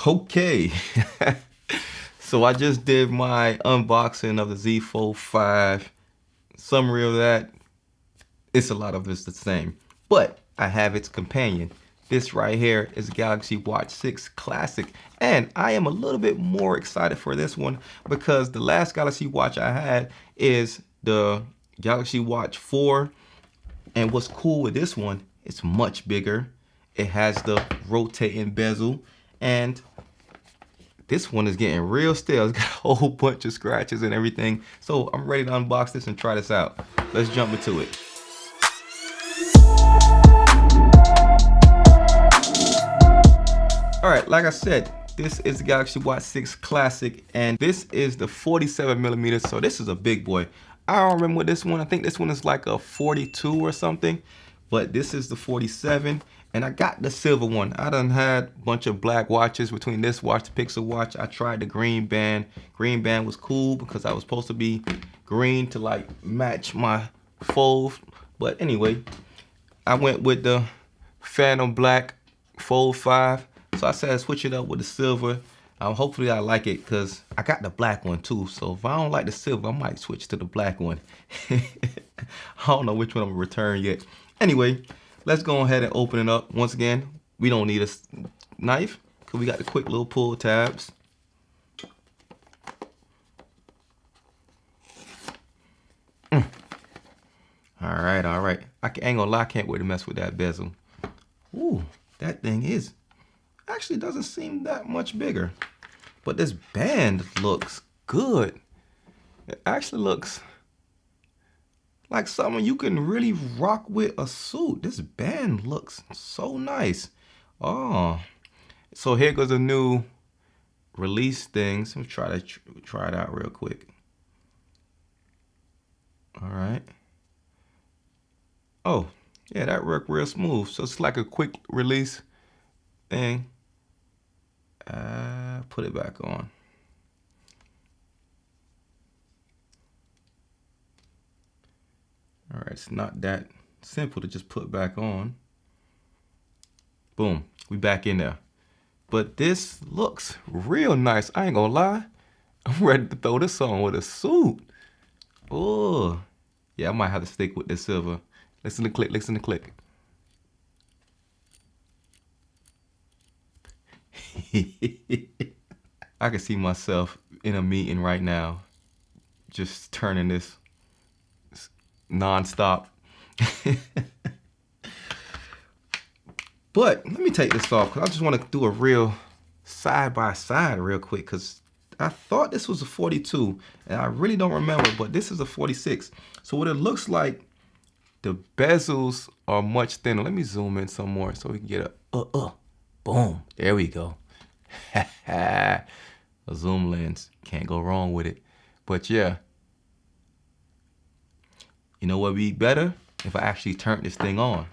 Okay, so I just did my unboxing of the Z Fold 5. Summary of that, it's a lot of it's the same, but I have its companion. This right here is Galaxy Watch 6 Classic, and I am a little bit more excited for this one because the last Galaxy Watch I had is the Galaxy Watch 4, and what's cool with this one, it's much bigger. It has the rotating bezel, and this one is getting real stale. It's got a whole bunch of scratches and everything. So I'm ready to unbox this and try this out. Let's jump into it. All right, like I said, this is the Galaxy Watch 6 Classic, and this is the 47mm, so this is a big boy. I don't remember what this one, I think this one is like a 42 or something, but this is the 47, and I got the silver one. I done had a bunch of black watches between this watch, the Pixel watch. I tried the green band. Green band was cool because I was supposed to be green to like match my Fold, but anyway, I went with the Phantom Black Fold 5. So I said switch it up with the silver. Hopefully I like it because I got the black one too. So if I don't like the silver, I might switch to the black one. I don't know which one I'm gonna return yet. Anyway, let's go ahead and open it up. Once again, we don't need a knife because we got the quick little pull tabs. All right. I ain't gonna lie, I can't wait to mess with that bezel. Ooh, that thing is actually doesn't seem that much bigger, but this band looks good. It actually looks like something you can really rock with a suit. This band looks so nice. Oh, so here goes a new release things. Let me try it out real quick. All right. Oh, yeah, that worked real smooth. So it's like a quick release thing. Put it back on. All right, it's not that simple to just put back on. Boom, we back in there. But this looks real nice. I ain't gonna lie. I'm ready to throw this on with a suit. Oh, yeah, I might have to stick with this silver. Listen to the click, listen to the click. I can see myself in a meeting right now, just turning this non-stop. But let me take this off because I just want to do a real side by side real quick because I thought this was a 42 and I really don't remember, but this is a 46. So what it looks like, the bezels are much thinner. Let me zoom in some more so we can get a boom. There we go. A zoom lens, can't go wrong with it. But yeah, you know what would be better if I actually turned this thing on.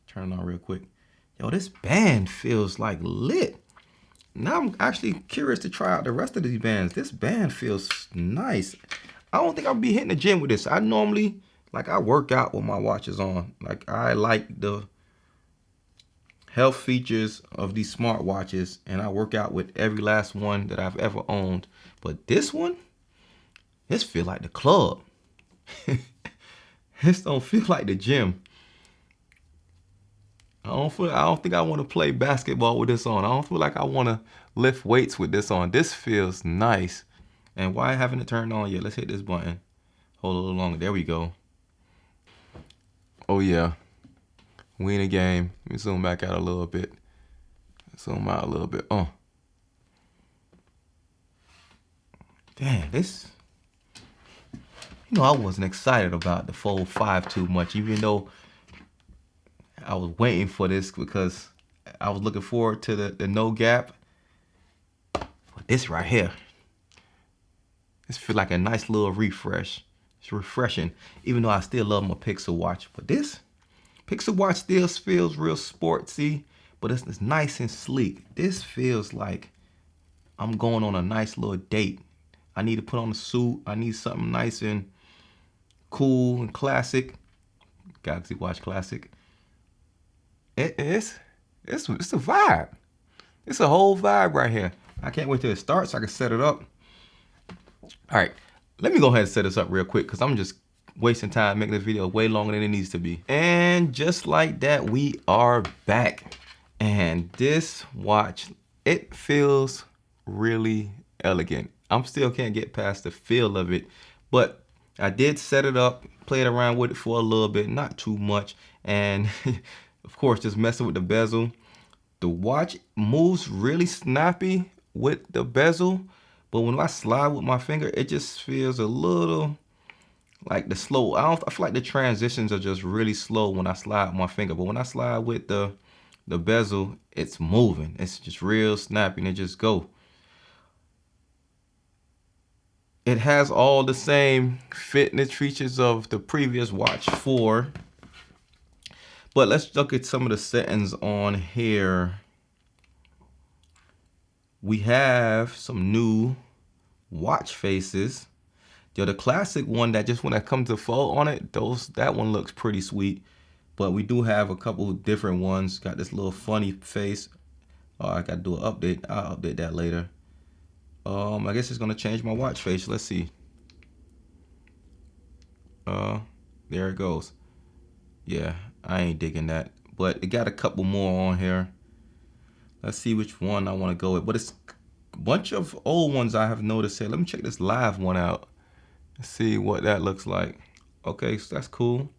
Turn it on real quick. Yo, this band feels like lit. Now I'm actually curious to try out the rest of these bands. This band feels nice. I don't think I'll be hitting the gym with this. I normally, I work out with my watches on. Like, I like the health features of these smartwatches, and I work out with every last one that I've ever owned. But this one, this feel like the club. This don't feel like the gym. I don't think I want to play basketball with this on. I don't feel like I want to lift weights with this on. This feels nice. And why haven't it turned on yet? Let's hit this button. Hold a little longer. There we go. Oh yeah. We in a game. Let me zoom back out a little bit. Zoom out a little bit. Oh. Damn, this. I wasn't excited about the Fold 5 too much, even though I was waiting for this because I was looking forward to the no gap. But this right here, this feels like a nice little refresh. It's refreshing, even though I still love my Pixel watch. But this Pixel watch still feels real sportsy, but it's nice and sleek. This feels like I'm going on a nice little date. I need to put on a suit. I need something nice and cool and classic. Galaxy Watch Classic. It's It's a vibe. It's a whole vibe right here. I can't wait till it starts so I can set it up. All right, let me go ahead and set this up real quick because I'm just wasting time making this video way longer than it needs to be. And just like that, we are back. And this watch, it feels really elegant. I'm still can't get past the feel of it, but I did set it up, played around with it for a little bit, not too much. And of course, just messing with the bezel. The watch moves really snappy with the bezel, but when I slide with my finger, it just feels a little like the slow. I feel like the transitions are just really slow when I slide with my finger, but when I slide with the bezel, it's moving. It's just real snappy and it just go. It has all the same fitness features of the previous Watch 4. But let's look at some of the settings on here. We have some new watch faces. The classic one that just when I come to fold on it, that one looks pretty sweet. But we do have a couple of different ones. Got this little funny face. I gotta do an update. I'll update that later. I guess it's gonna change my watch face. Let's see. There it goes. Yeah, I ain't digging that. But it got a couple more on here. Let's see which one I want to go with. But it's a bunch of old ones I have noticed here. Let me check this live one out. Let's see what that looks like. Okay, so that's cool.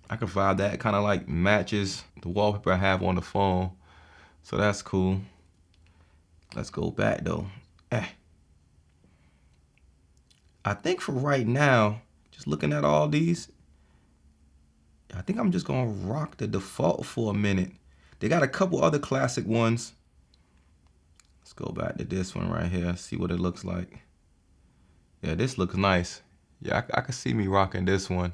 I can vibe that. It kind of like matches the wallpaper I have on the phone. So that's cool. Let's go back though. I think for right now, just looking at all these, I think I'm just gonna rock the default for a minute. They got a couple other classic ones. Let's go back to this one right here, see what it looks like. Yeah, this looks nice. Yeah, I can see me rocking this one.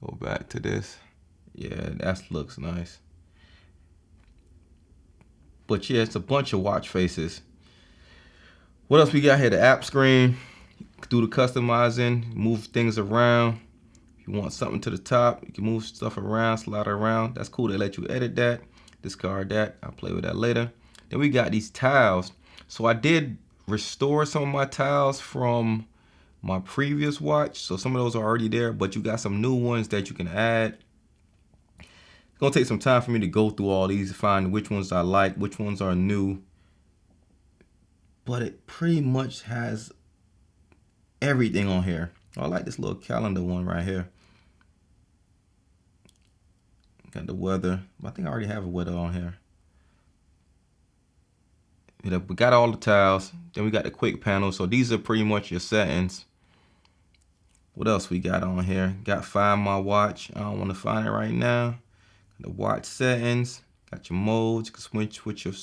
Go back to this. Yeah, that looks nice. But yeah, it's a bunch of watch faces. What else we got here? The app screen. Do the customizing, move things around. If you want something to the top, you can move stuff around, slide it around. That's cool. They let you edit that, discard that. I'll play with that later. Then we got these tiles. So I did restore some of my tiles from my previous watch. So some of those are already there, but you got some new ones that you can add. It's gonna take some time for me to go through all these, find which ones I like, which ones are new. But it pretty much has everything on here. Oh, I like this little calendar one right here. Got the weather. I think I already have a weather on here. We got all the tiles. Then we got the quick panel. So these are pretty much your settings. What else we got on here? Got find my watch. I don't want to find it right now. The watch settings. Got your modes. You can switch with your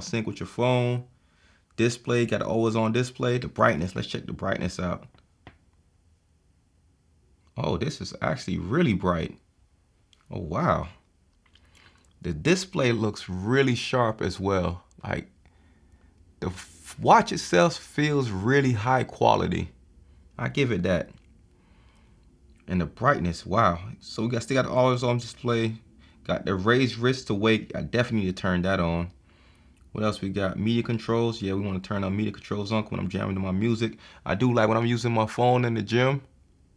sync with your phone. Display. Got always on display. The brightness. Let's check the brightness out. Oh, this is actually really bright. Oh, wow. The display looks really sharp as well. Like the watch itself feels really high quality. I give it that. And the brightness, wow. So we still got always on display. Got the raised wrist to wake. I definitely need to turn that on. What else we got? Media controls. Yeah, we want to turn on media controls on when I'm jamming to my music. I do like when I'm using my phone in the gym.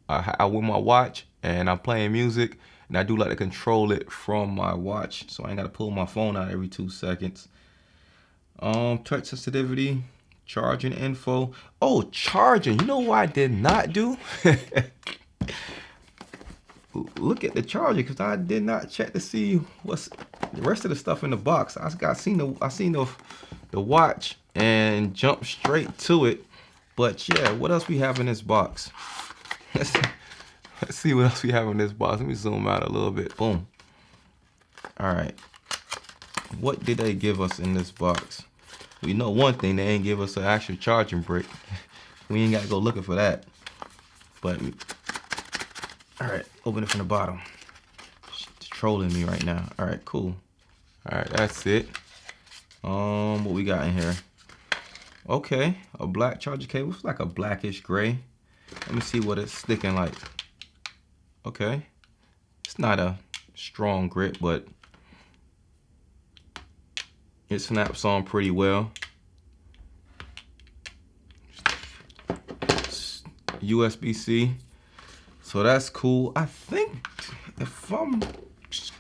I wear my watch and I'm playing music, and I do like to control it from my watch, so I ain't got to pull my phone out every 2 seconds. Touch sensitivity, charging info. Oh, charging. You know what I did not do? Look at the charger, because I did not check to see what's the rest of the stuff in the box. I seen the watch and jumped straight to it. But yeah, what else we have in this box? Let's see what else we have in this box. Let me zoom out a little bit. Boom. All right. What did they give us in this box? We know one thing, they ain't give us an actual charging brick. We ain't got to go looking for that. But, all right, open it from the bottom. It's trolling me right now. All right, cool. All right, that's it. What we got in here? Okay, a black charger cable. It's like a blackish gray. Let me see what it's sticking like. Okay, it's not a strong grip, but it snaps on pretty well. USB-C, so that's cool. I think, if I'm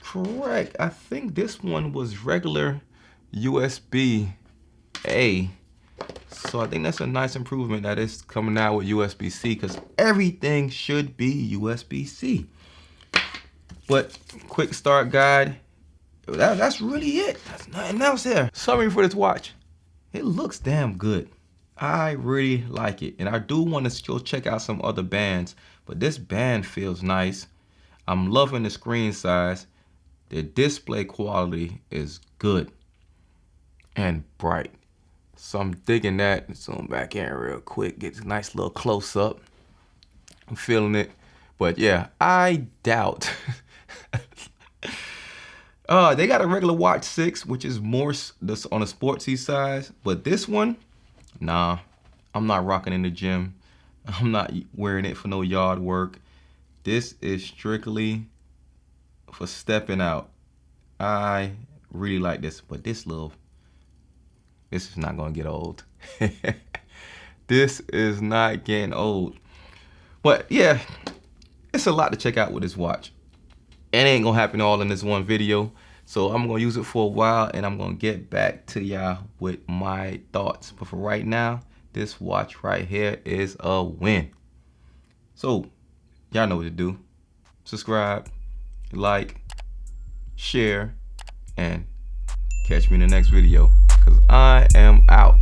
correct, I think this one was regular USB-A. So I think that's a nice improvement that it's coming out with USB-C, because everything should be USB-C. But quick start guide, that's really it. That's nothing else here. Summary for this watch. It looks damn good. I really like it. And I do want to go check out some other bands, but this band feels nice. I'm loving the screen size. The display quality is good and bright. So I'm digging that. Zoom back in real quick, get a nice little close up. I'm feeling it. But yeah, I doubt. They got a regular watch 6, which is more on the sportsy side. But this one, nah, I'm not rocking in the gym. I'm not wearing it for no yard work. This is strictly for stepping out. I really like this, but this is not gonna get old. This is not getting old. But yeah, it's a lot to check out with this watch. It ain't gonna happen all in this one video. So I'm gonna use it for a while and I'm gonna get back to y'all with my thoughts. But for right now, this watch right here is a win. So y'all know what to do. Subscribe, like, share, and catch me in the next video, because I am out.